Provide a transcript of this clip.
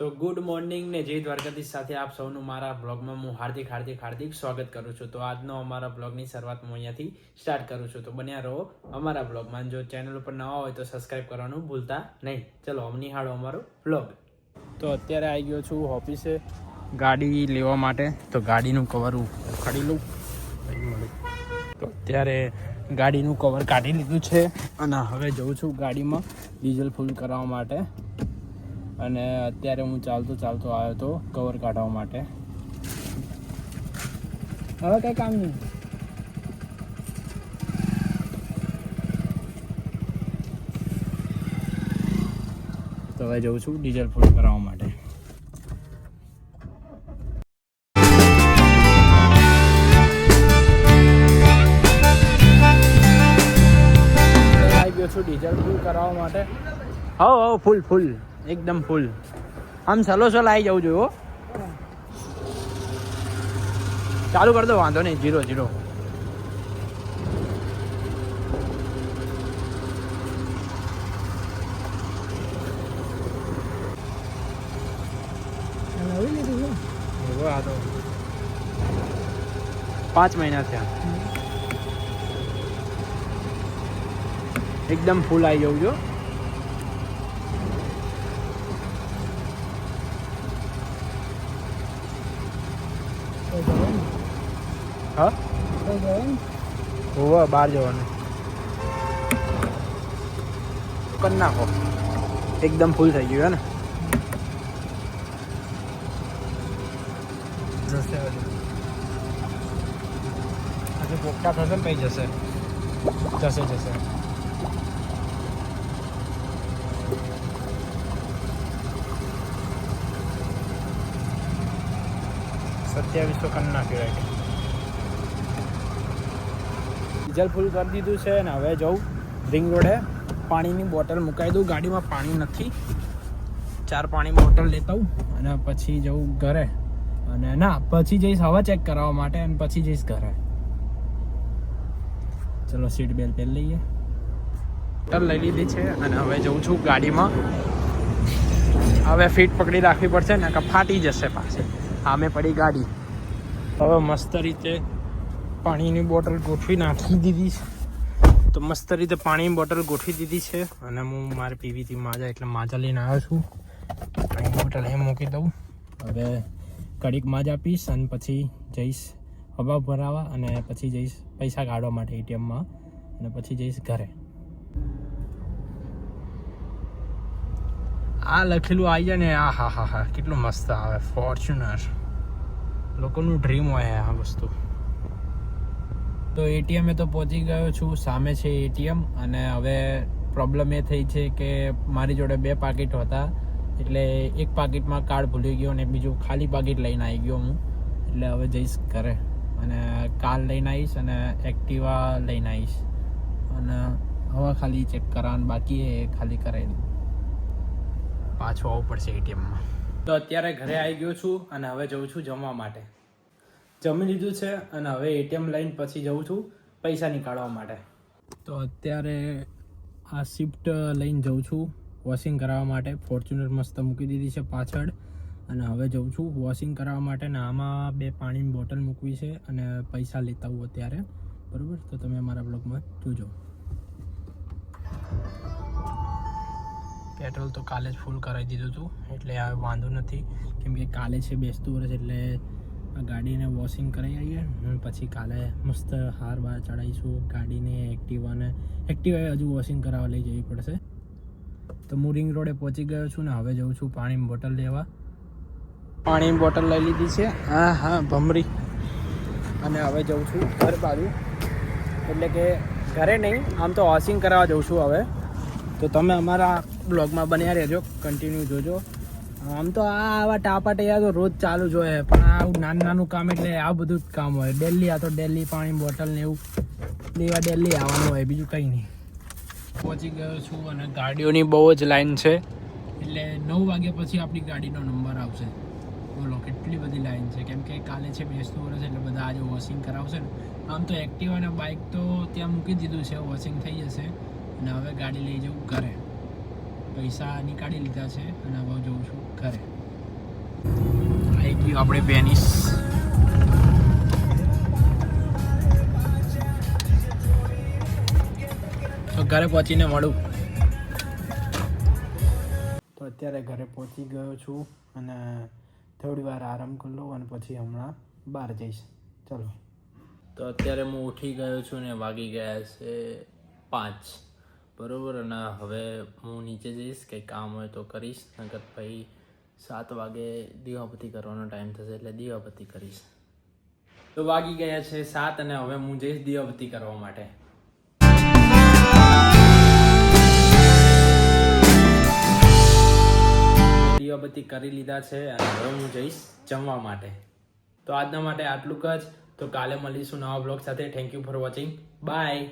તો good morning ને જય દ્વારકાધીશ સાથે આપ સૌનું મારા બ્લોગમાં હું હાર્દિક સ્વાગત કરું છું. તો આજનો અમારા બ્લોગની શરૂઆત હું અહીંયાથી સ્ટાર્ટ કરું છું. તો બન્યા રહો અમારા બ્લોગમાં. જો ચેનલ ઉપર નવા હોય તો સબસ્ક્રાઈબ કરવાનું ભૂલતા નહીં. ચલો નિહાળો અમારો બ્લોગ. તો અત્યારે આવી ગયો છું ઓફિસે ગાડી લેવા માટે. તો ગાડીનું કવર ઉખાડી લઉં. તો અત્યારે ગાડીનું કવર કાઢી લીધું છે અને હવે જઉં છું ગાડીમાં ડીઝલ ફૂલ કરાવવા માટે. અને અત્યારે હું ચાલતો આવ્યો હતો કવર કાઢવા માટે. હવે કંઈ કામ નહીં. તો હવે જઉં છું ડીઝલ ફૂલ કરાવવા માટે. આવી ગયો છું ડીઝલ ફૂલ કરાવવા માટે. હવ ફૂલ એકદમ ફૂલ. આમ સલો આવી જવું જોઈએ. ચાલુ કરી દો, વાંધો નહીં. 0 5 મહિના થયા. એકદમ ફૂલ આવી જવું જો. હા હોવા બહાર જવાનું કરી નાખો. એકદમ ફૂલ થઈ ગયું હે ને. જશે આજે પોપટા થશે ને કઈ જશે. જશે 2700 કરી નાખ્યું. ડીઝલ ફૂલ કરી દીધું છે ને હવે જવું રિંગ રોડે. પાણીની બોટલ મુકાઈ દઉં. ગાડીમાં પાણી નથી. 4 પાણી બોટલ લેતા આવું અને પછી જવું ઘરે. અને ના પછી જઈશ હવા ચેક કરાવવા માટે અને પછી જઈશ ઘરે. ચલો સીટ બેલ્ટ પહેરી લઈએ. બોટલ લઈ લીધી છે અને હવે જઉં છું ગાડીમાં. હવે ફીટ પકડી રાખવી પડશે ને કે ફાટી જશે પાછી. આમે પડી ગાડી. હવે મસ્ત રીતે પાણીની બોટલ ગોઠવી નાખી દીધી છે. તો મસ્ત રીતે પાણીની બોટલ ગોઠવી દીધી છે અને હું મારે પીવી હતી માજા, એટલે માજા લઈને આવ્યો છું. પાણીની બોટલ અહીં મૂકી દઉં. હવે કડીક માજા પીશ અને પછી જઈશ હવા ભરાવા અને પછી જઈશ પૈસા કાઢવા માટે એટીએમમાં અને પછી જઈશ ઘરે. આ લખેલું આવી જાય ને, હા કેટલું મસ્ત આવે. ફોર્ચ્યુનર લોકોનું ડ્રીમ હોય આ વસ્તુ. તો એટીએમે તો પહોંચી ગયો છું. સામે છે એટીએમ. અને હવે પ્રોબ્લેમ એ થઈ છે કે મારી જોડે 2 પાકીટ હતા, એટલે એક પાકીટમાં કાર્ડ ભૂલી ગયો અને બીજું ખાલી પાકીટ લઈને આવી ગયો હું. એટલે હવે જઈશ ઘરે અને કાર લઈને આવીશ અને એક્ટિવા લઈને આવીશ અને હવા ખાલી ચેક કરવાનું બાકી એ ખાલી કરાવી દઉં. પાછું આવવું પડશે એટીએમમાં. તો અત્યારે ઘરે આવી ગયો છું અને હવે જઉં છું જમવા માટે. જમી લીધું છે અને હવે એટીએમ લઈને પછી જઉં છું પૈસા નીકાળવા માટે. તો અત્યારે આ શિફ્ટ લઈને જઉં છું વોશિંગ કરાવવા માટે. ફોર્ચ્યુનર મસ્ત મૂકી દીધી છે પાછળ અને હવે જઉં છું વોશિંગ કરાવવા માટે. ને આમાં 2 પાણીની બોટલ મૂકવી છે અને પૈસા લેતા હું અત્યારે. બરાબર, તો તમે અમારા બ્લોગમાં જોજો. પેટ્રોલ તો કાલે જ ફૂલ કરાવી દીધું હતું એટલે આ વાંધો નથી, કેમ કે કાલે છે બેસતું વર્ષ. એટલે આ ગાડીને વોશિંગ કરાવી આવીએ પછી કાલે મસ્ત હાર બહાર ચડાવીશું ગાડીને. એક્ટિવાએ હજુ વોશિંગ કરાવવા લઈ જવી પડશે. તો હું રિંગ રોડે પહોંચી ગયો છું ને હવે જઉં છું પાણીની બોટલ લેવા. પાણીની બોટલ લઈ લીધી છે. હા ભમરી. અને હવે જઉં છું ઘર બાજુ, એટલે કે ઘરે નહીં, આમ તો વોશિંગ કરાવવા જઉં છું હવે. તો તમે અમારા બ્લોગમાં બન્યા રહેજો, કન્ટિન્યુ જોજો. આમ તો આવા ટાપા ટેયા તો રોજ ચાલુ જ હોય, પણ આવું નાનું કામ એટલે આ બધું જ કામ હોય. ડેલી પાણી બોટલ ને એવું લેવા ડેલી આવવાનું હોય, બીજું કંઈ નહીં. પહોંચી ગયો છું અને ગાડીઓની બહુ જ લાઈન છે. એટલે 9 વાગ્યા પછી આપણી ગાડીનો નંબર આવશે. બોલો કેટલી બધી લાઈન છે, કેમ કે કાલે છે બેસતું વર્ષ એટલે બધા આજે વોશિંગ કરાવશે ને. આમ તો એક્ટિવા અને બાઇક તો ત્યાં મૂકી દીધું છે, વોશિંગ થઈ જશે. અને હવે ગાડી લઈ જવું ઘરે. પૈસા નીકાળી લીધા છે અને હવે જઉં છું ઘરે. એ આપણે વેનિસ તો ઘરે પહોંચીને મળું. તો અત્યારે ઘરે પહોંચી ગયો છું અને થોડી વાર આરામ કરી લઉં અને પછી હમણાં બહાર જઈશ. ચલો. તો અત્યારે હું ઉઠી ગયો છું ને વાગી ગયા છે 5 બરાબર. અને હવે હું નીચે જઈશ, કંઈ કામ હોય તો કરીશ, નકર પછી 7 વાગે દીવાબત્તી કરવાનો ટાઈમ થશે એટલે દીવાબત્તી કરીશ. તો વાગી ગયા છે 7 અને હવે હું જઈશ દીવાબત્તી કરવા માટે. દીવાબત્તી કરી લીધા છે અને હવે હું જઈશ જમવા માટે. તો આજના માટે આટલું જ. તો કાલે મળીશું નવા બ્લોગ સાથે. Thank you for watching. By.